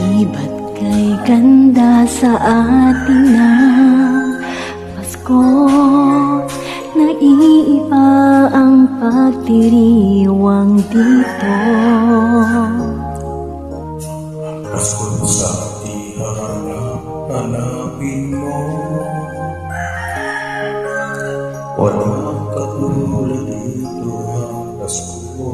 Di ba't kay ganda sa atin ng Pasko? Naiiba ang pagdiriwang dito. Pasko sa iharap, hanapin mo. Walang katulad dito ang Pasko.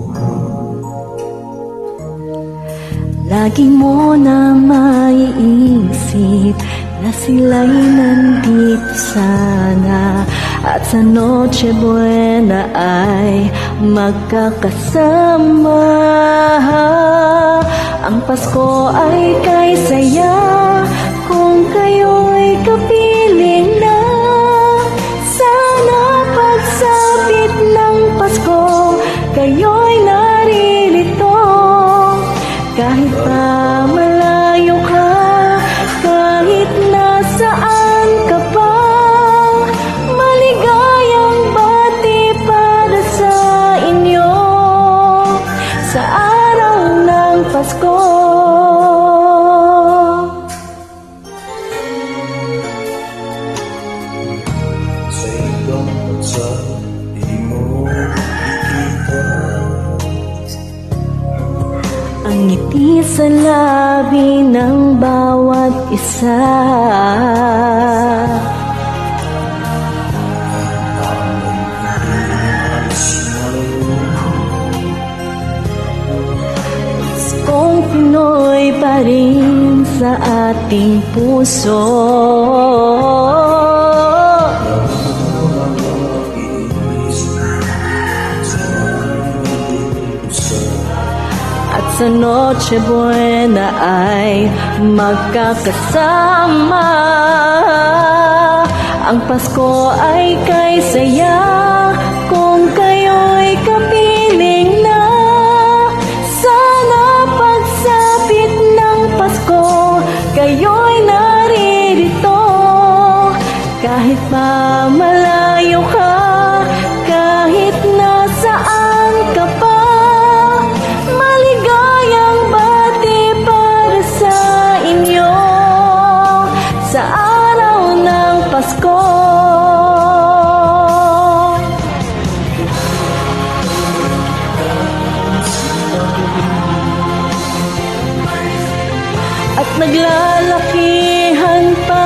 Lagi mo na maiisip na sila'y nandito sana, at sa Noche Buena ay magkakasama. Ang Pasko ay kay saya kung kayo'y kapiling na. Sana pagsapit ng Pasko kayo'y naririto. Kahit pa malayo ka, kahit nasaan ka pa, maligayang bati para sa inyo sa araw ng Pasko. Sa ibang bansa, di mo makikita Ang ngiti sa labi ng bawat isa. Paskong Pinoy pa rin sa ating puso. At sa Noche Buena ay magkakasama. Ang Pasko ay kay saya kung kayo'y kapiling na. Sana pagsapit ng Pasko kayo'y naririto. Kahit pa malayo ka, kahit nasaan ka pa, maligayang bati para sa inyo sa araw ng Pasko. At naglalakihan pa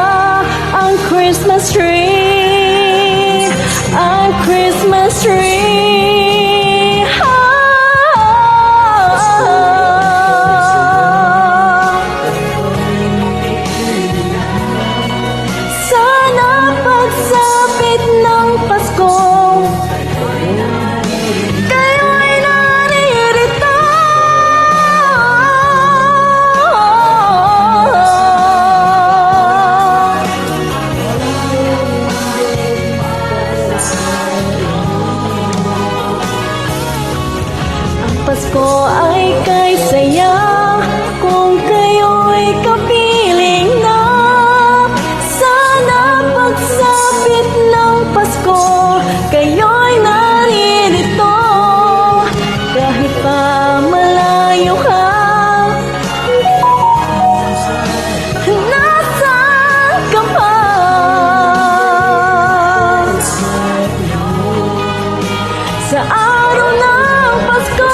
ang Christmas tree, ang Christmas tree. Sana pagsapit ng Pasko kayo'y naririto. Ang Pasko ay kay saya kung kayo'y kapiling na. Sana pagsapit ng Pasko kayo'y naririto. Kahit pa malayo ka, nasaan ka pa, sa araw ng Pasko.